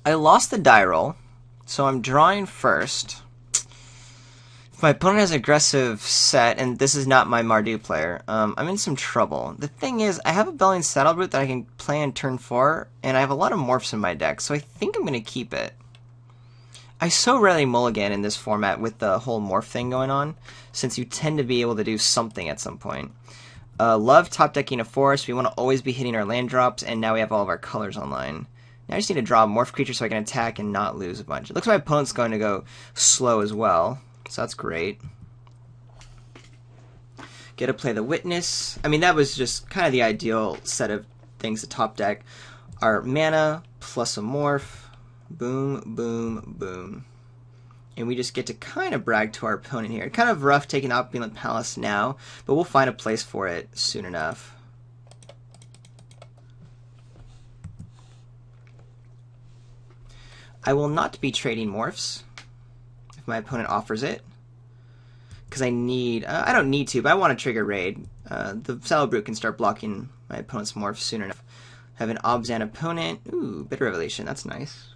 I lost the die roll, so I'm drawing first. If my opponent has an aggressive set, and this is not my Mardu player, I'm in some trouble. The thing is, I have a Belling Saddle Root that I can play in turn 4, and I have a lot of morphs in my deck, so I think I'm going to keep it. I so rarely mulligan in this format with the whole morph thing going on, since you tend to be able to do something at some point. Love top decking a forest. We want to always be hitting our land drops, and now we have all of our colors online. Now I just need to draw a morph creature so I can attack and not lose a bunch. It looks like my opponent's going to go slow as well. So that's great. Get to play the Witness. I mean, that was just kind of the ideal set of things to top deck. Our mana plus a morph. Boom, boom, boom. And we just get to kind of brag to our opponent here. Kind of rough taking Opulent Palace now, but we'll find a place for it soon enough. I will not be trading morphs if my opponent offers it, because I need, I don't need to, but I want to trigger raid. The Saddle Brute can start blocking my opponent's morphs soon enough. Have an Obzan opponent. Ooh, Bitter Revelation, that's nice.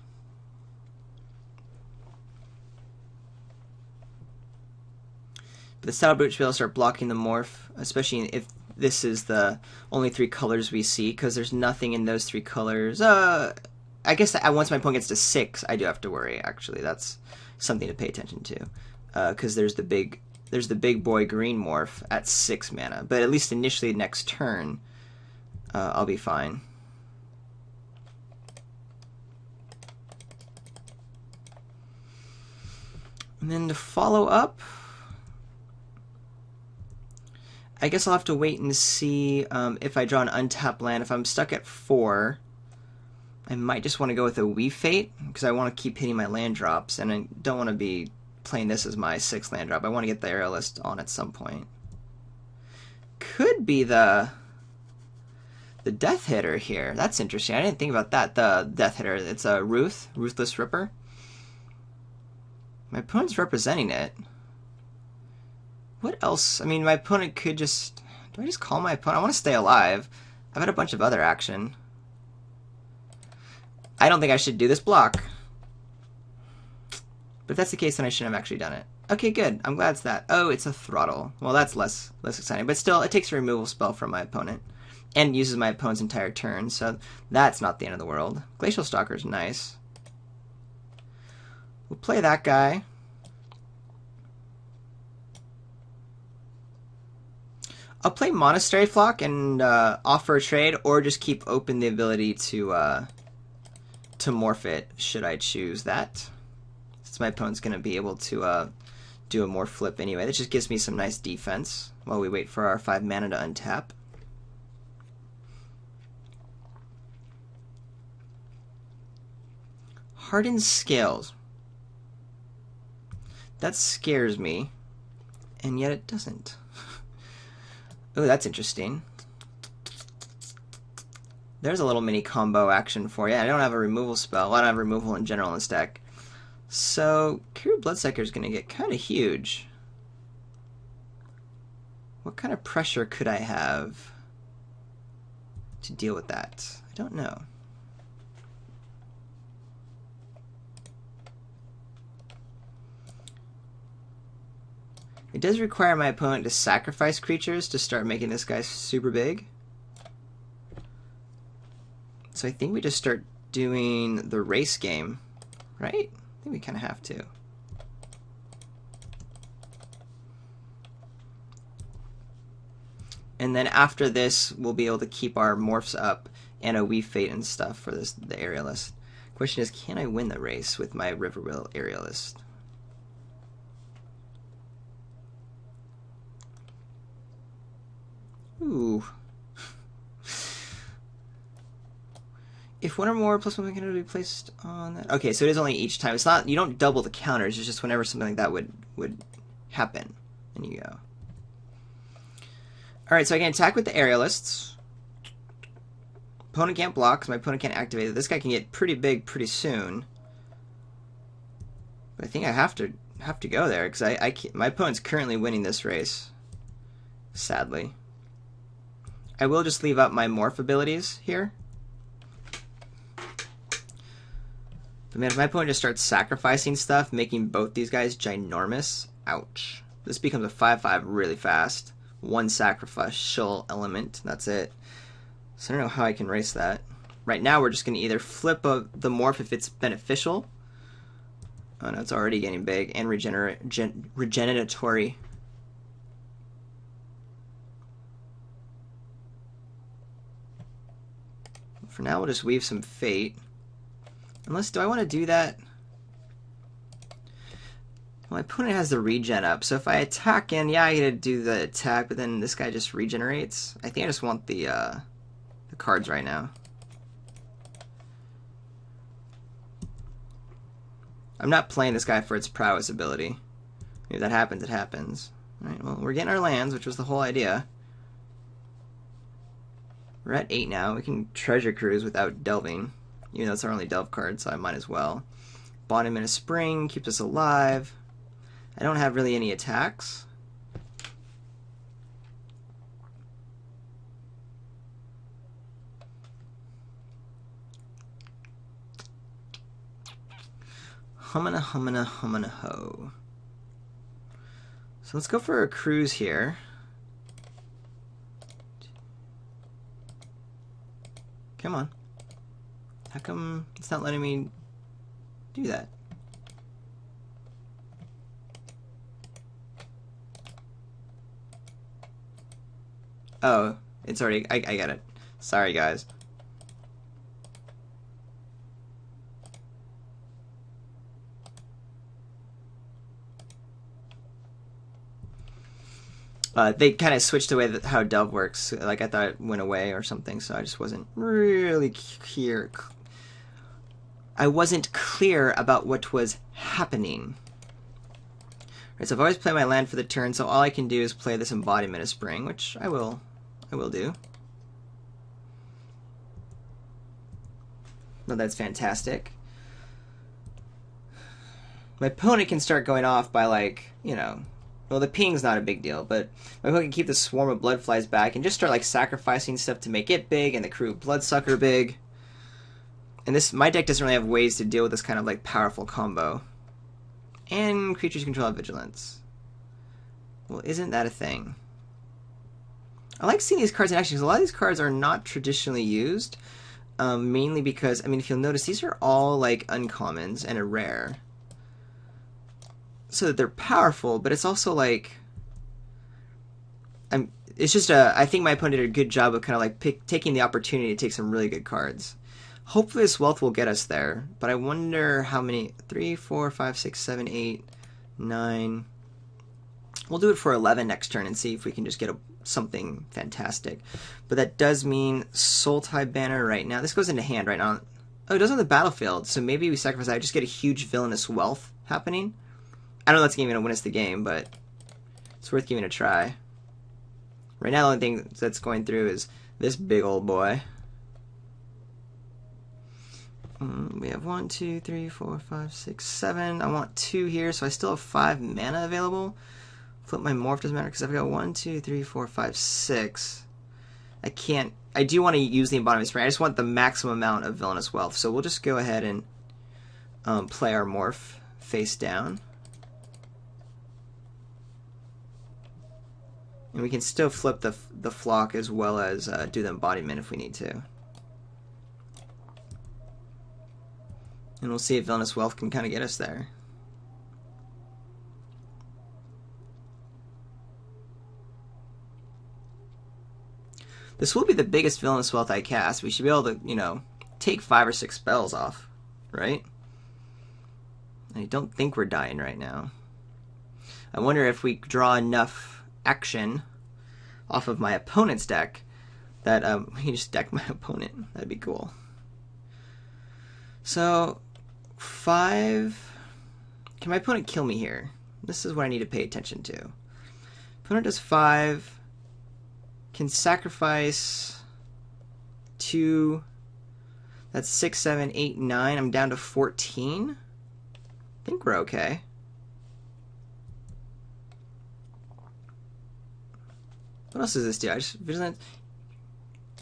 But the Saddle Brute should be able to start blocking the morph, especially if this is the only 3 colors we see, because there's nothing in those 3 colors. I guess once my opponent gets to 6, I do have to worry, actually. That's something to pay attention to. Because there's the big boy green morph at 6 mana. But at least initially next turn, I'll be fine. And then to follow up, I guess I'll have to wait and see if I draw an untapped land. If I'm stuck at 4, I might just want to go with a Wee Fate, because I want to keep hitting my land drops, and I don't want to be playing this as my 6th land drop. I want to get the Aerialist on at some point. Could be the Death Hitter here. That's interesting. I didn't think about that. The Death Hitter. It's a Ruthless Ripper. My opponent's representing it. What else? I mean, my opponent could just... Do I just call my opponent? I want to stay alive. I've had a bunch of other action. I don't think I should do this block. But if that's the case, then I shouldn't have actually done it. Okay, good. I'm glad it's that. Oh, it's a Throttle. Well, that's less exciting. But still, it takes a removal spell from my opponent. And uses my opponent's entire turn, so that's not the end of the world. Glacial Stalker's nice. We'll play that guy. I'll play Monastery Flock and offer a trade, or just keep open the ability to morph it, should I choose that. Since my opponent's going to be able to do a morph flip anyway. That just gives me some nice defense while we wait for our 5 mana to untap. Hardened Scales. That scares me, and yet it doesn't. Oh, that's interesting. There's a little mini combo action for you. I don't have a removal spell. Well, I don't have removal in general in this deck. So, Kuru Bloodsucker is going to get kind of huge. What kind of pressure could I have to deal with that? I don't know. It does require my opponent to sacrifice creatures to start making this guy super big. So I think we just start doing the race game, right? I think we kind of have to. And then after this, we'll be able to keep our morphs up and a Wee Fate and stuff for the Aerialist. Question is, can I win the race with my Riverwheel Aerialist? Ooh. If one or more plus one can be placed on that. Okay, so it is only each time. It's not, you don't double the counters, it's just whenever something like that would happen. And you go. Alright, so I can attack with the Aerialists. Opponent can't block because my opponent can't activate it. This guy can get pretty big pretty soon. But I think I have to go there because my opponent's currently winning this race. Sadly. I will just leave up my morph abilities here. But man, if my opponent just starts sacrificing stuff, making both these guys ginormous, ouch. This becomes a 5/5 really fast. One sacrificial element, that's it. So I don't know how I can race that. Right now we're just going to either flip the morph if it's beneficial. Oh no, it's already getting big and regeneratory. For now we'll just weave some fate. Unless, do I want to do that? Well, my opponent has the regen up, so if I attack in, yeah, I get to do the attack, but then this guy just regenerates. I think I just want the cards right now. I'm not playing this guy for its prowess ability. If that happens, it happens. Alright, well, we're getting our lands, which was the whole idea. We're at 8 now. We can treasure cruise without delving. Even though it's our only delve card, so I might as well. Bottom in a spring, keeps us alive. I don't have really any attacks. Humana, humana, humana, ho. So let's go for a cruise here. Come on. How come it's not letting me do that? Oh, it's already, I get it. Sorry, guys. They kind of switched the way that how Delve works. Like, I thought it went away or something, so I just wasn't really clear. I wasn't clear about what was happening. Right, so I've always played my land for the turn, so all I can do is play this Embodiment of Spring, which I will do. No, that's fantastic. My opponent can start going off by, like, you know, well, the ping's not a big deal, but my opponent can keep the swarm of bloodflies back and just start, like, sacrificing stuff to make it big and the crew of bloodsucker big. And this, my deck doesn't really have ways to deal with this kind of, like, powerful combo. And creatures control vigilance. Well, isn't that a thing? I like seeing these cards in action because a lot of these cards are not traditionally used. Mainly because, I mean, if you'll notice, these are all, like, uncommons and a rare. So that they're powerful, but it's also, like... it's just I think my opponent did a good job of kind of, like, taking the opportunity to take some really good cards. Hopefully this wealth will get us there, but I wonder how many... 3, 4, 5, 6, 7, 8, 9... We'll do it for 11 next turn and see if we can just get something fantastic. But that does mean Sultai Banner right now. This goes into hand right now. Oh, it does on the battlefield, so maybe we sacrifice that. I just get a huge villainous wealth happening. I don't know if that's even going to win us the game, but it's worth giving a try. Right now, the only thing that's going through is this big old boy. We have 1, 2, 3, 4, 5, 6, 7. I want 2 here, so I still have 5 mana available. Flip my morph, doesn't matter, because I've got 1, 2, 3, 4, 5, 6. I can't... I do want to use the Embodiment Spring. I just want the maximum amount of Villainous Wealth. So we'll just go ahead and play our morph face down. And we can still flip the flock as well as do the embodiment if we need to. And we'll see if Villainous Wealth can kind of get us there. This will be the biggest Villainous Wealth I cast. We should be able to, you know, take 5 or 6 spells off, right? I don't think we're dying right now. I wonder if we draw enough action off of my opponent's deck that we can just deck my opponent. That'd be cool. So 5. Can my opponent kill me here? This is what I need to pay attention to. Opponent does 5. Can sacrifice 2. That's 6, 7, 8, 9. I'm down to 14. I think we're okay. What else does this do? I just vigilance,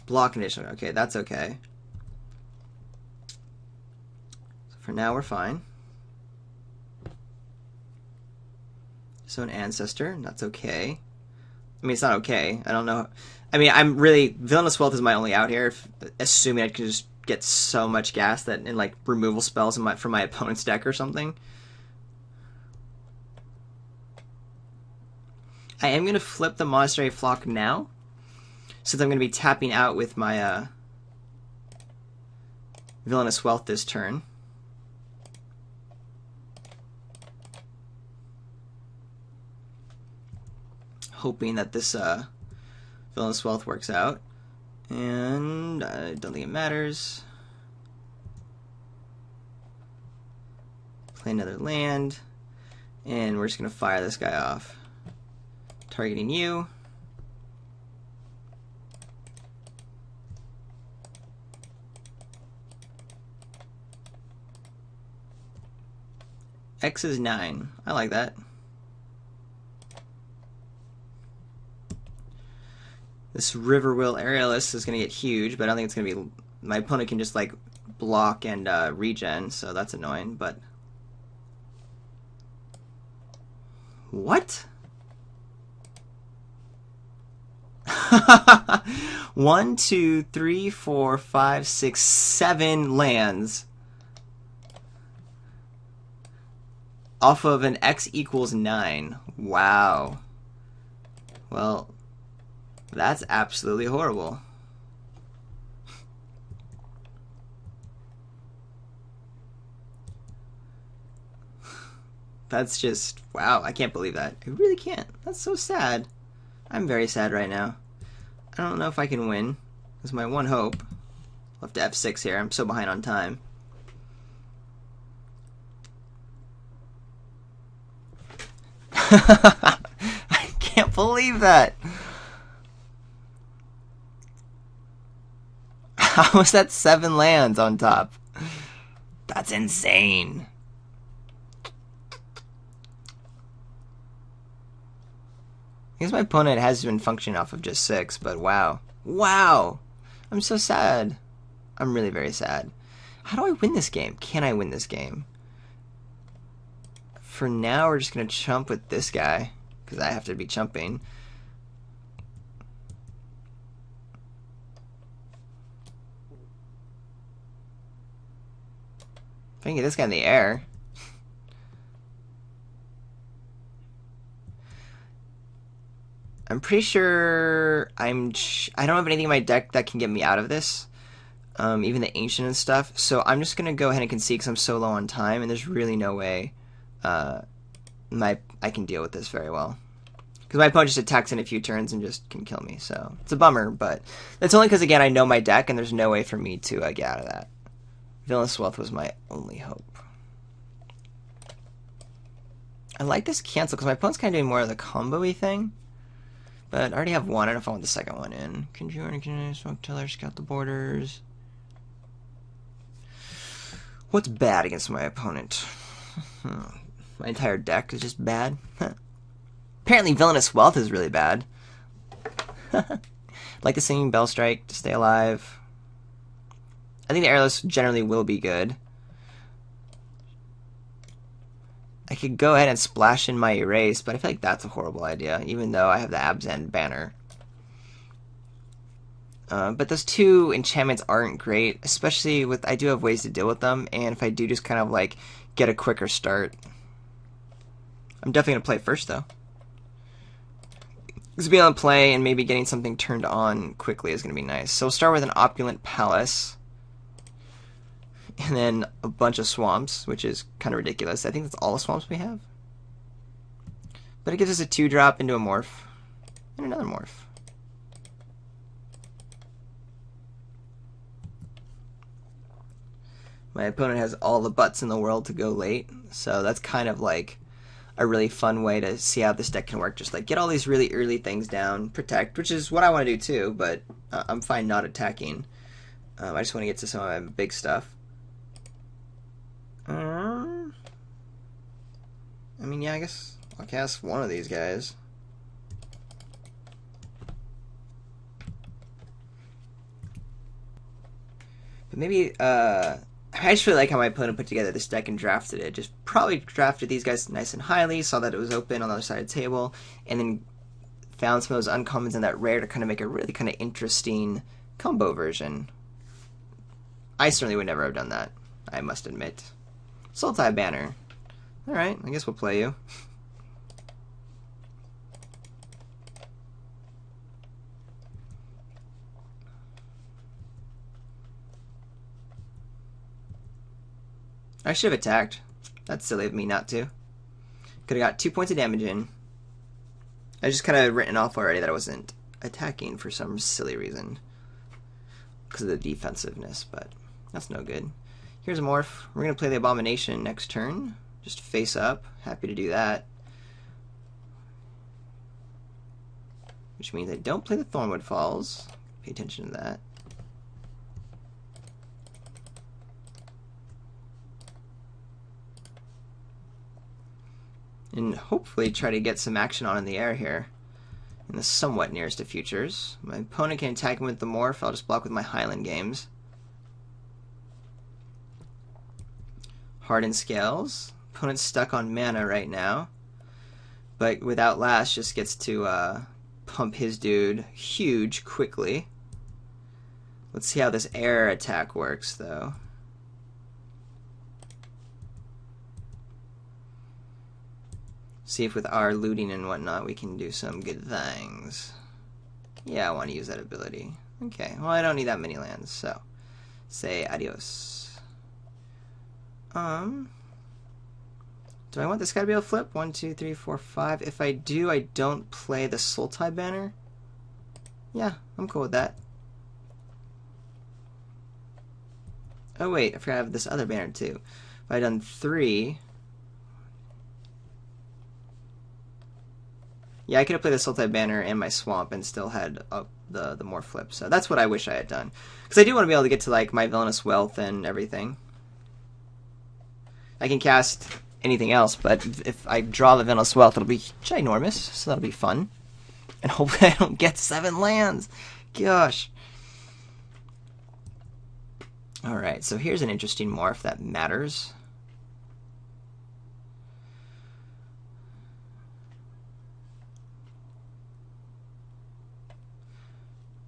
block condition. Okay, that's okay. For now, we're fine. So an ancestor, that's okay. I mean, it's not okay. I don't know. I mean, I'm really... Villainous Wealth is my only out here, assuming I can just get so much gas that in, like, removal spells from my opponent's deck or something. I am going to flip the Monastery Flock now, since I'm going to be tapping out with my Villainous Wealth this turn. Hoping that this Villainous Wealth works out. And I don't think it matters. Play another land. And we're just going to fire this guy off. Targeting you. X is 9. I like that. This Riverwill Aerialist is going to get huge, but I don't think it's going to be... My opponent can just, like, block and regen, so that's annoying, but... What? 1, 2, 3, 4, 5, 6, 7 lands off of an X equals 9. Wow. Well, that's absolutely horrible. That's just, wow, I can't believe that. I really can't. That's so sad. I'm very sad right now. I don't know if I can win. That's my one hope. I'll have to F6 here. I'm so behind on time. I can't believe that. How is that 7 lands on top? That's insane. I guess my opponent has been functioning off of just 6, but wow. Wow! I'm so sad. I'm really very sad. How do I win this game? Can I win this game? For now, we're just going to chump with this guy, because I have to be chumping. If I can get this guy in the air. I'm pretty sure I don't have anything in my deck that can get me out of this. Even the Ancient and stuff. So I'm just going to go ahead and concede because I'm so low on time, and there's really no way I can deal with this very well. Because my opponent just attacks in a few turns and just can kill me. So it's a bummer, but that's only because, again, I know my deck, and there's no way for me to get out of that. Villainous Wealth was my only hope. I like this cancel because my opponent's kind of doing more of the combo-y thing. But I already have one. I don't know if I want the second one in. Conjure, Smoke Tiller, Scout the Borders. What's bad against my opponent? My entire deck is just bad. Apparently Villainous Wealth is really bad. Like the Singing Bell Strike to stay alive. I think the Airless generally will be good. I could go ahead and splash in my Erase, but I feel like that's a horrible idea, even though I have the Abzan banner. But those 2 enchantments aren't great, especially with, I do have ways to deal with them, and if I do just kind of like get a quicker start. I'm definitely going to play first, though. Because being able to play and maybe getting something turned on quickly is going to be nice. So we'll start with an Opulent Palace. And then a bunch of swamps, which is kind of ridiculous. I think that's all the swamps we have. But it gives us a 2-drop into a morph. And another morph. My opponent has all the butts in the world to go late. So that's kind of like a really fun way to see how this deck can work. Just like get all these really early things down. Protect, which is what I want to do too. But I'm fine not attacking. I just want to get to some of my big stuff. I mean, yeah, I guess I'll cast one of these guys. But maybe, I I just really like how my opponent put together this deck and drafted it. Just probably drafted these guys nice and highly, saw that it was open on the other side of the table, and then found some of those uncommons and that rare to kind of make a really kind of interesting combo version. I certainly would never have done that, I must admit. Sultai Banner. Alright, I guess we'll play you. I should have attacked. That's silly of me not to. Could have got 2 points of damage in. I just kind of written off already that I wasn't attacking for some silly reason. Because of the defensiveness, but that's no good. Here's a morph. We're going to play the Abomination next turn. Just face up. Happy to do that. Which means I don't play the Thornwood Falls. Pay attention to that. And hopefully try to get some action on in the air here in the somewhat nearest of futures. My opponent can attack him with the morph. I'll just block with my Highland Games. Hardened Scales. Opponent's stuck on mana right now, but with Outlast just gets to pump his dude huge quickly. Let's see how this air attack works though. See if with our looting and whatnot we can do some good things. Yeah, I want to use that ability. Okay, well I don't need that many lands, so say adios. Do I want this guy to be able to flip? 1, 2, 3, 4, 5. If I do, I don't play the Sultai Banner. Yeah, I'm cool with that. Oh wait, I forgot I have this other banner too. If I had done 3... Yeah, I could have played the Sultai Banner and my Swamp and still had the more flip. So that's what I wish I had done. Because I do want to be able to get to like my Villainous Wealth and everything. I can cast anything else, but if I draw the Villainous Wealth, it'll be ginormous, so that'll be fun. And hopefully I don't get 7 lands. Gosh. Alright, so here's an interesting morph that matters.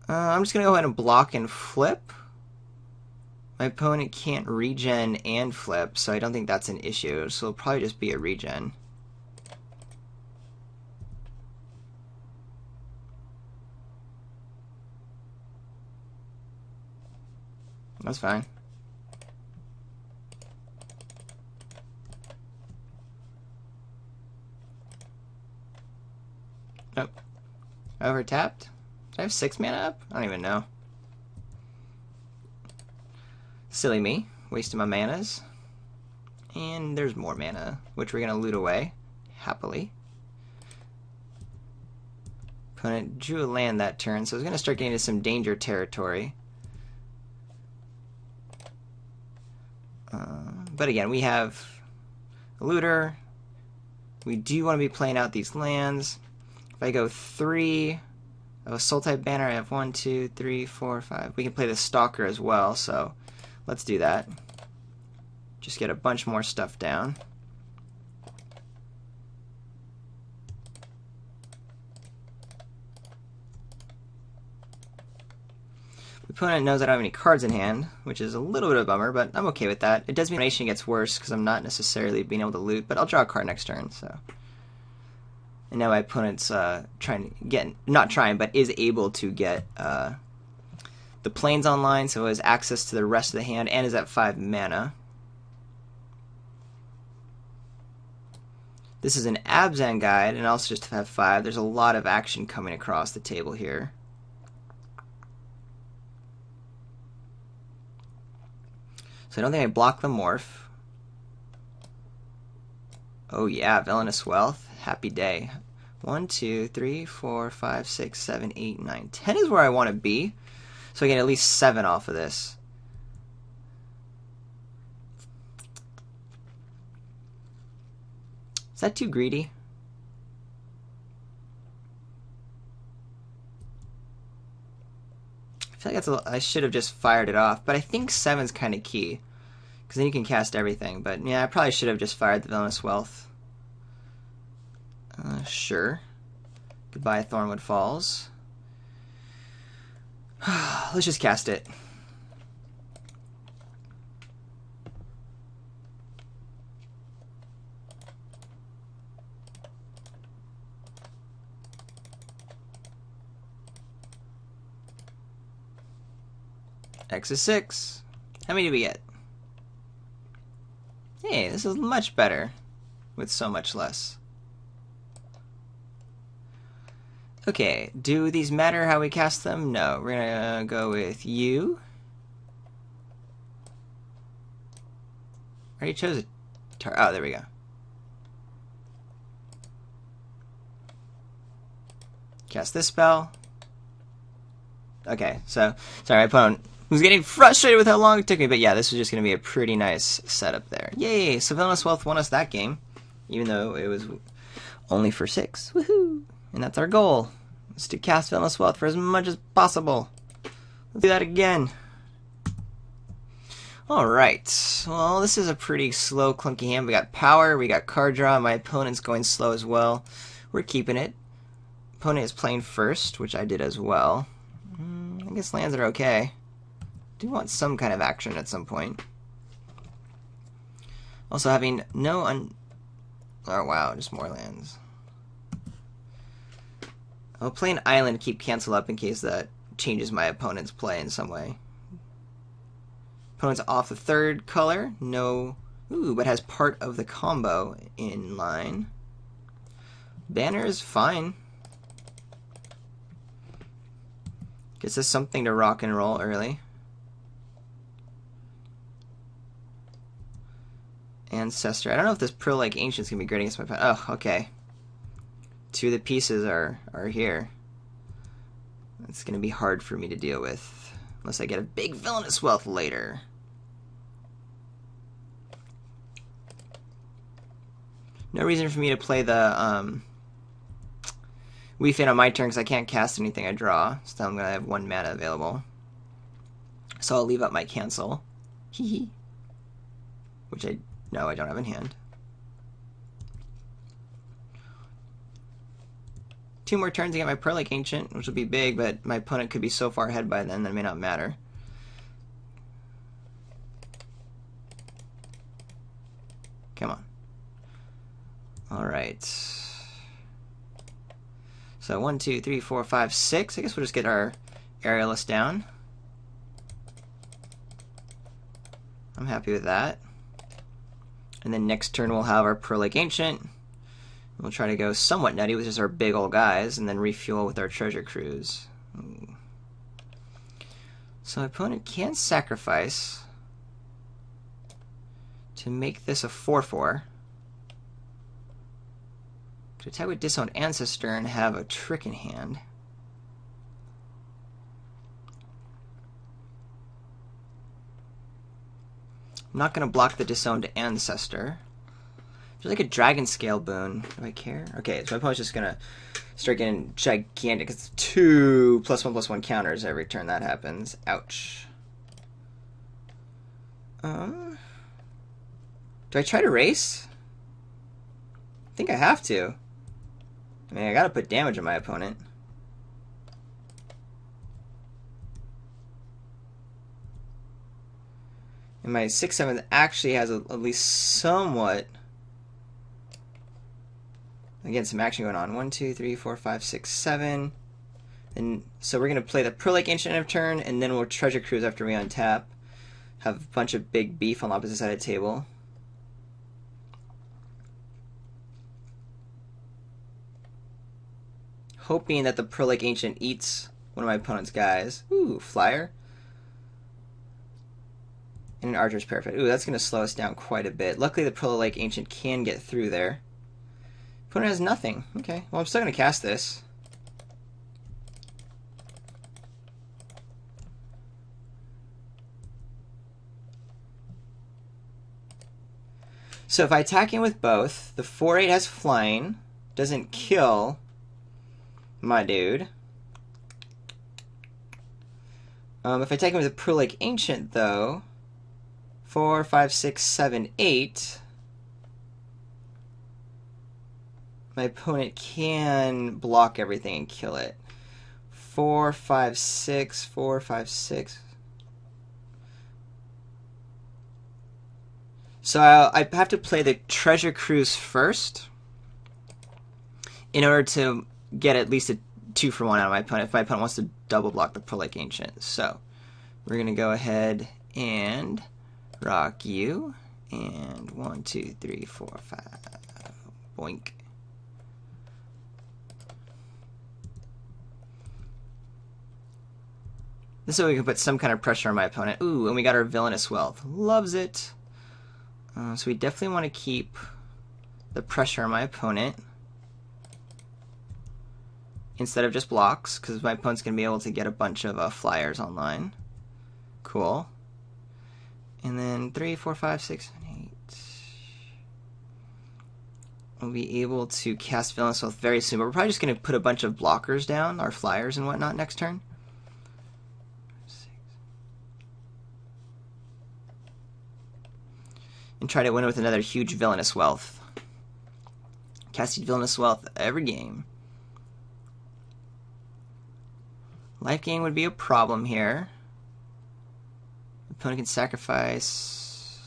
I'm just going to go ahead and block and flip. My opponent can't regen and flip, so I don't think that's an issue. So it'll probably just be a regen. That's fine. Nope. Overtapped? Do I have 6 mana up? I don't even know. Silly me. Wasting my manas. And there's more mana, which we're going to loot away. Happily. Opponent drew a land that turn, so I was going to start getting into some danger territory. But again, we have a looter. We do want to be playing out these lands. If I go 3... of a Sultai Banner, I have 1, 2, 3, 4, 5. We can play the Stalker as well, so let's do that. Just get a bunch more stuff down. The opponent knows I don't have any cards in hand, which is a little bit of a bummer, but I'm okay with that. It does mean nation gets worse because I'm not necessarily being able to loot, but I'll draw a card next turn, so... And now my opponent's trying to get, not trying, but is able to get the planes online, so has access to the rest of the hand and is at 5 mana. This is an Abzan guide, and also just have 5. There's a lot of action coming across the table here. So I don't think I block the morph. Oh yeah, Villainous Wealth. Happy day. 1, 2, 3, 4, 5, 6, 7, 8, 9, 10 is where I want to be. So I get at least 7 off of this. Is that too greedy? I feel like that's I should have just fired it off, but I think 7's kind of key. Because then you can cast everything. But yeah, I probably should have just fired the Villainous Wealth. Sure. Goodbye, Thornwood Falls. Let's just cast it. X is 6. How many do we get? Hey, this is much better with so much less. Okay, do these matter how we cast them? No, we're gonna go with you. I already chose a oh, there we go. Cast this spell. Okay, so, sorry, my opponent was getting frustrated with how long it took me, but yeah, this was just going to be a pretty nice setup there. Yay, so Villainous Wealth won us that game, even though it was only for 6. Woohoo! And that's our goal, is to cast Villainous Wealth for as much as possible. Let's do that again. Alright, well, this is a pretty slow, clunky hand. We got power, we got card draw, my opponent's going slow as well. We're keeping it. Opponent is playing first, which I did as well. I guess lands are okay. Do want some kind of action at some point. Also having no oh wow, just more lands. I'll play an island to keep cancel up in case that changes my opponent's play in some way. Opponent's off the 3rd color. No. Ooh, but has part of the combo in line. Banner is fine. Gives us something to rock and roll early. Ancestor. I don't know if this Pearl Lake Ancient's gonna be great against my opponent. Oh, okay. 2 of the pieces are here. It's gonna be hard for me to deal with. Unless I get a big Villainous Wealth later. No reason for me to play the Wii Fit on my turn because I can't cast anything I draw. So I'm going to have 1 mana available. So I'll leave up my cancel. Hee. Which I don't have in hand. 2 more turns to get my Pearl Lake Ancient, which will be big, but my opponent could be so far ahead by then that it may not matter. Come on. Alright. So 1, 2, 3, 4, 5, 6. I guess we'll just get our aerialist down. I'm happy with that. And then next turn we'll have our Pearl Lake Ancient. We'll try to go somewhat nutty with just our big old guys, and then refuel with our treasure cruise. Ooh. So my opponent can sacrifice to make this a 4/4. To attack with Disowned Ancestor and have a trick in hand. I'm not going to block the Disowned Ancestor. There's like a Dragon Scale boon. Do I care? Okay, so my opponent's just going to start getting gigantic. It's 2 +1/+1 counters every turn that happens. Ouch. Do I try to race? I think I have to. I mean, I gotta put damage on my opponent. And my 6/7 actually has at least somewhat, again, some action going on. 1, 2, 3, 4, 5, 6, 7. And so we're gonna play the Pearl Lake Ancient end of turn, and then we'll Treasure Cruise after we untap. Have a bunch of big beef on the opposite side of the table. Hoping that the Pearl Lake Ancient eats one of my opponent's guys. Ooh, flyer. And an Archer's Parapet. Ooh, that's going to slow us down quite a bit. Luckily, the Pearl Lake Ancient can get through there. Opponent has nothing. Okay, well, I'm still going to cast this. So if I attack him with both, the 4/8 has flying, doesn't kill my dude. If I take him with a Pearl Lake Ancient, though, 4, 5, 6, 7, 8. My opponent can block everything and kill it. 4, 5, 6, 4, 5, 6. So I have to play the Treasure Cruise first in order to get at least a 2-for-1 out of my opponent if my opponent wants to double block the Prolific Ancient. So we're going to go ahead and rock you. And 1, 2, 3, 4, 5. Boink. This way we can put some kind of pressure on my opponent. Ooh, and we got our Villainous Wealth. Loves it. So we definitely want to keep the pressure on my opponent instead of just blocks, because my opponent's going to be able to get a bunch of flyers online. Cool. And then 3, 4, 5, 6, 7, 8. We'll be able to cast Villainous Wealth very soon, but we're probably just going to put a bunch of blockers down, our flyers and whatnot, next turn. And try to win with another huge Villainous Wealth. Casting Villainous Wealth every game. Life gain would be a problem here. The opponent can sacrifice.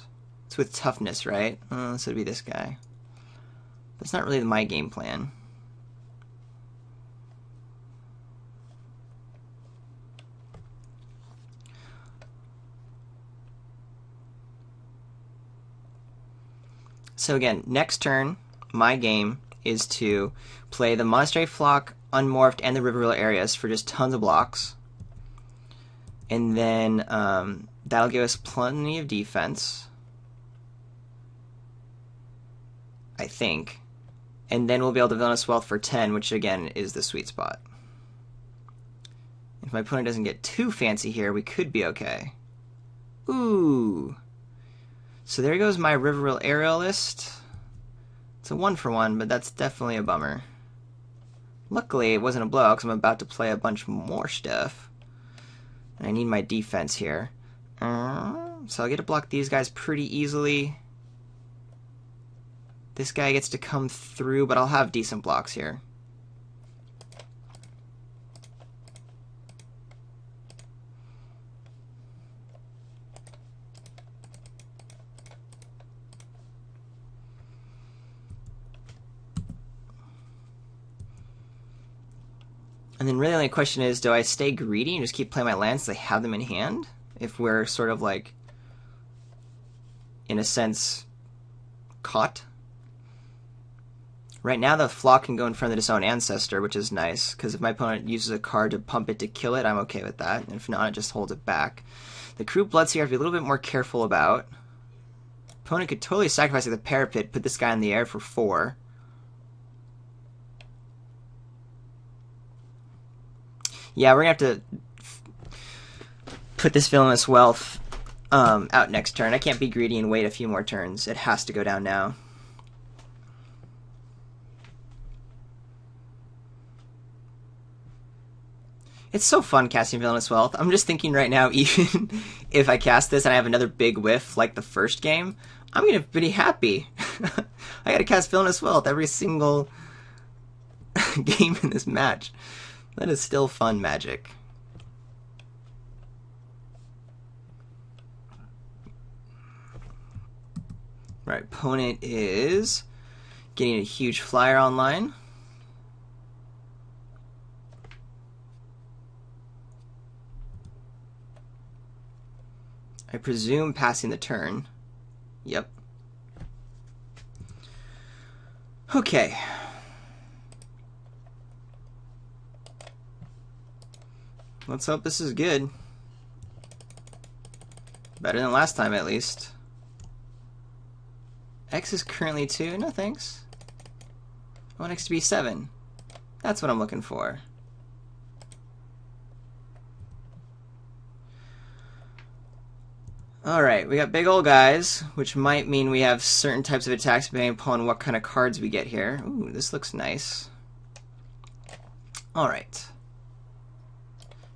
It's with toughness, right? This would be this guy. That's not really my game plan. So again, next turn, my game is to play the Monastery Flock, Unmorphed, and the Riverville areas for just tons of blocks. And then that'll give us plenty of defense, I think. And then we'll be able to Villainous Wealth for 10, which again is the sweet spot. If my opponent doesn't get too fancy here, we could be okay. Ooh. So there goes my Riverville Aerialist. It's a 1-for-1, but that's definitely a bummer. Luckily, it wasn't a blowout because I'm about to play a bunch more stuff. And I need my defense here. So I'll get to block these guys pretty easily. This guy gets to come through, but I'll have decent blocks here. And then really the only question is, do I stay greedy and just keep playing my lands so I have them in hand? If we're sort of like, in a sense, caught. Right now the flock can go in front of its own ancestor, which is nice, because if my opponent uses a card to pump it to kill it, I'm okay with that. And if not, it just holds it back. The Crew Bloodseeker I have to be a little bit more careful about. Opponent could totally sacrifice the Parapet, put this guy in the air for 4. Yeah, we're going to have to put this Villainous Wealth out next turn. I can't be greedy and wait a few more turns. It has to go down now. It's so fun casting Villainous Wealth. I'm just thinking right now, even if I cast this and I have another big whiff like the first game, I'm going to be happy. I got to cast Villainous Wealth every single game in this match. That is still fun magic. Right, opponent is getting a huge flyer online. I presume passing the turn. Yep. Okay. Let's hope this is good. Better than last time, at least. X is currently 2. No thanks. I want X to be 7. That's what I'm looking for. Alright, we got big old guys, which might mean we have certain types of attacks depending upon what kind of cards we get here. Ooh, this looks nice. Alright.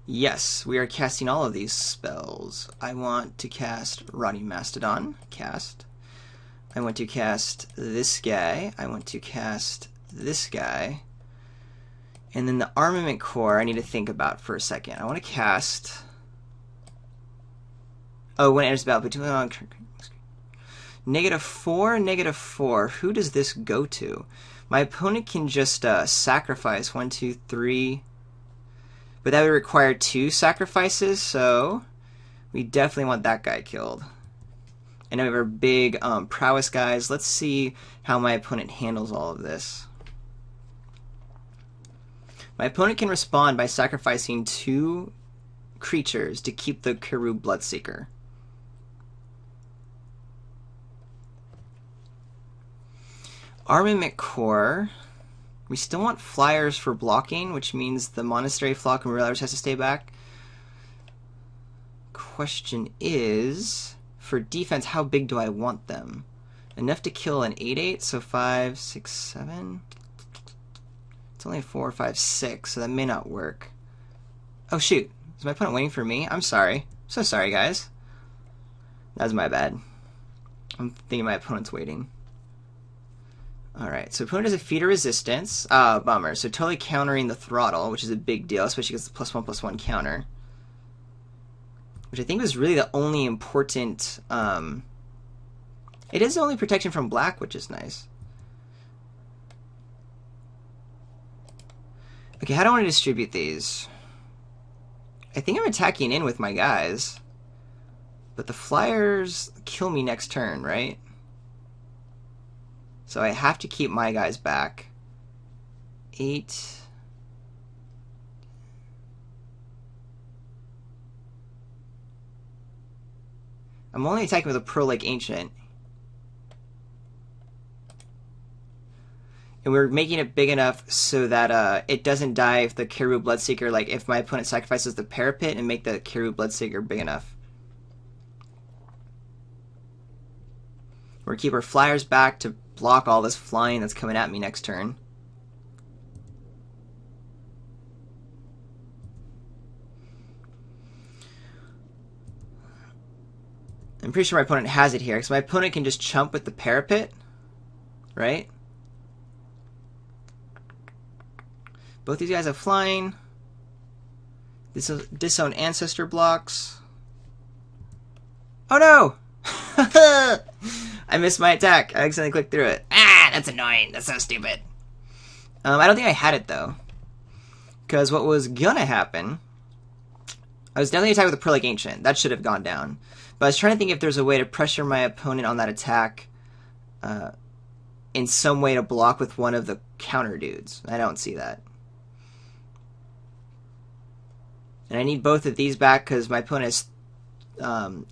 Yes, we are casting all of these spells. I want to cast Rotting Mastodon. Cast. I want to cast this guy. I want to cast this guy. And then the Armament Core I need to think about for a second. I want to cast... Oh, when it enters battle between... -4, -4. Who does this go to? My opponent can just sacrifice 1, 2, 3... But that would require 2 sacrifices, so we definitely want that guy killed. And then we have our big prowess guys. Let's see how my opponent handles all of this. My opponent can respond by sacrificing 2 creatures to keep the Kiru Bloodseeker. Armament Core. We still want flyers for blocking, which means the Monastery Flock and Marauders has to stay back. Question is, for defense, how big do I want them? Enough to kill an 8/8, so 5, 6, 7. It's only a 4, 5, 6, so that may not work. Oh shoot, is my opponent waiting for me? I'm sorry. So sorry, guys. That was my bad. I'm thinking my opponent's waiting. Alright, so opponent has a feeder resistance. Bummer. So totally countering the throttle, which is a big deal, especially because it's the +1/+1 counter. Which I think was really the only important... It is the only protection from black, which is nice. Okay, how do I want to distribute these? I think I'm attacking in with my guys. But the flyers kill me next turn, right? So I have to keep my guys back. 8. I'm only attacking with a Pearl Lake Ancient. And we're making it big enough so that it doesn't die if the Kiru Bloodseeker, like if my opponent sacrifices the Parapet and make the Kiru Bloodseeker big enough. We're keep our flyers back to block all this flying that's coming at me next turn. I'm pretty sure my opponent has it here, because my opponent can just chump with the Parapet, right? Both these guys have flying. This is disown ancestor blocks. Oh no! I missed my attack. I accidentally clicked through it. Ah, that's annoying. That's so stupid. I don't think I had it though, because what was gonna happen, I was definitely attacking with the Pearl Lake Ancient. That should have gone down. But I was trying to think if there's a way to pressure my opponent on that attack in some way to block with one of the counter dudes. I don't see that. And I need both of these back because my opponent has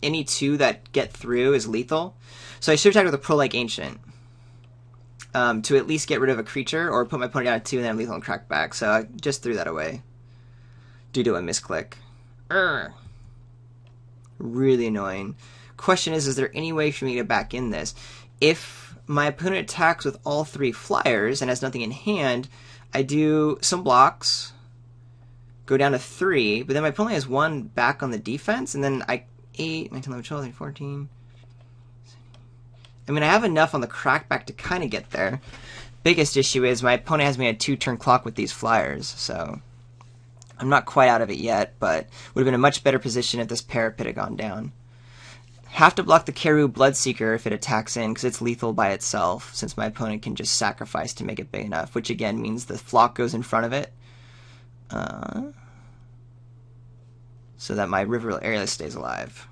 any 2 that get through is lethal. So I should attack with a Pearl Lake Ancient to at least get rid of a creature or put my opponent down at 2 and then lethal and crack back. So I just threw that away due to a misclick. Really annoying. Question is there any way for me to get back in this? If my opponent attacks with all 3 flyers and has nothing in hand, I do some blocks, go down to 3, but then my opponent has 1 back on the defense, and then 8, 19, 11, 12, 13, 14. I mean, I have enough on the crackback to kind of get there. Biggest issue is my opponent has me at 2-turn clock with these flyers, so I'm not quite out of it yet, but would have been a much better position if this Parapet had gone down. Have to block the Kiru Bloodseeker if it attacks in, because it's lethal by itself, since my opponent can just sacrifice to make it big enough, which again means the flock goes in front of it. So that my River Aerialist stays alive.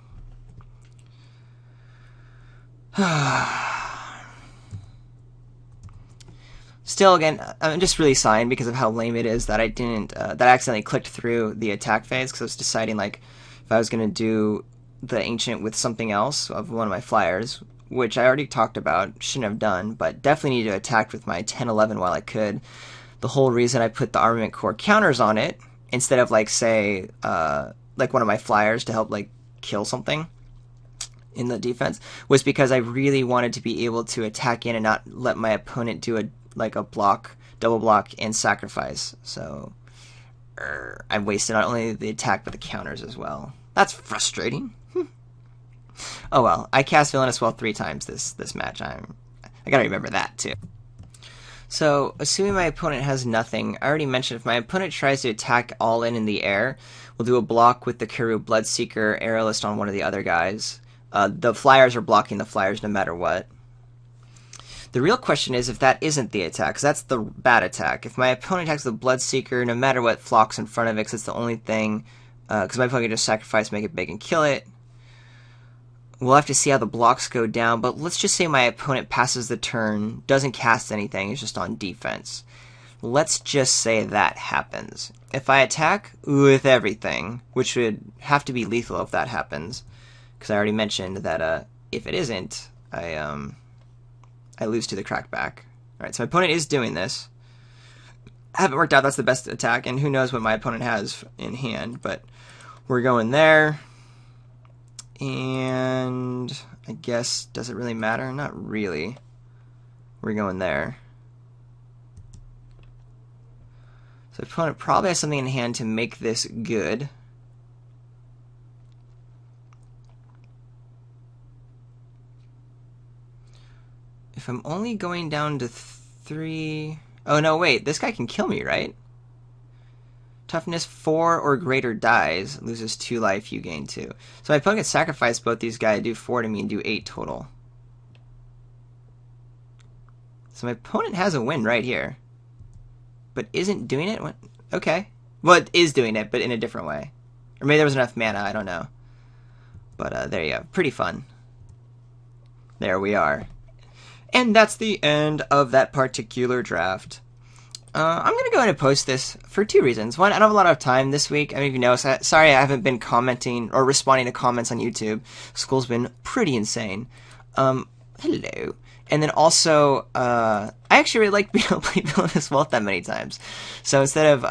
Still, again, I'm just really sighing because of how lame it is that I didn't, that I accidentally clicked through the attack phase, because I was deciding, like, if I was going to do the Ancient with something else of one of my flyers, which I already talked about, shouldn't have done, but definitely need to attack with my 10-11 while I could. The whole reason I put the Armament Core counters on it, instead of, like, say, like one of my flyers to help, like, kill something in the defense, was because I really wanted to be able to attack in and not let my opponent do a block, double block, and sacrifice. So I wasted not only the attack, but the counters as well. That's frustrating. Oh well, I cast Villainous Wealth 3 times this match. I gotta remember that too. So, assuming my opponent has nothing, I already mentioned if my opponent tries to attack all in the air, we'll do a block with the Kiru Bloodseeker Aerialist on one of the other guys. The Flyers are blocking the Flyers no matter what. The real question is if that isn't the attack, because that's the bad attack. If my opponent attacks the Bloodseeker, no matter what flocks in front of it, because it's the only thing, because my opponent can just sacrifice, make it big, and kill it. We'll have to see how the blocks go down, but let's just say my opponent passes the turn, doesn't cast anything, is just on defense. Let's just say that happens. If I attack with everything, which would have to be lethal if that happens, because I already mentioned that if it isn't, I lose to the crackback. Alright, so my opponent is doing this. I haven't worked out that's the best attack, and who knows what my opponent has in hand, but we're going there. And I guess, does it really matter? Not really. We're going there. So the opponent probably has something in hand to make this good. If I'm only going down to 3... Oh, no, wait. This guy can kill me, right? Toughness 4 or greater dies. Loses 2 life, you gain 2. So my opponent can sacrifice both these guys, do 4 to me, and do 8 total. So my opponent has a win right here. But isn't doing it? Okay. Well, it is doing it, but in a different way. Or maybe there was enough mana, I don't know. But there you go. Pretty fun. There we are. And that's the end of that particular draft. I'm going to go ahead and post this for 2 reasons. One, I don't have a lot of time this week. I don't even know. Sorry I haven't been commenting or responding to comments on YouTube. School's been pretty insane. Hello. And then also, I actually really like being able to play Villainous Wealth that many times. So instead of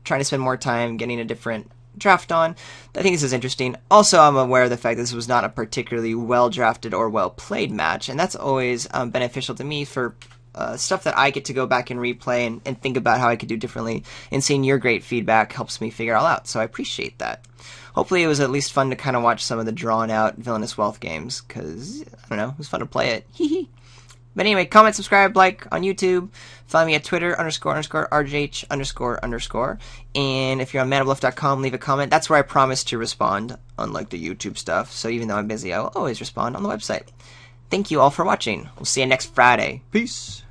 trying to spend more time getting a different draft on, I think this is interesting. Also, I'm aware of the fact that this was not a particularly well-drafted or well-played match, and that's always beneficial to me for stuff that I get to go back and replay and think about how I could do differently, and seeing your great feedback helps me figure it all out, so I appreciate that. Hopefully it was at least fun to kind of watch some of the drawn-out Villainous Wealth games, because, I don't know, it was fun to play it. Hee hee. But anyway, comment, subscribe, like on YouTube. Follow me at Twitter, __RJH___. And if you're on manabluff.com, leave a comment. That's where I promise to respond, unlike the YouTube stuff. So even though I'm busy, I'll always respond on the website. Thank you all for watching. We'll see you next Friday. Peace.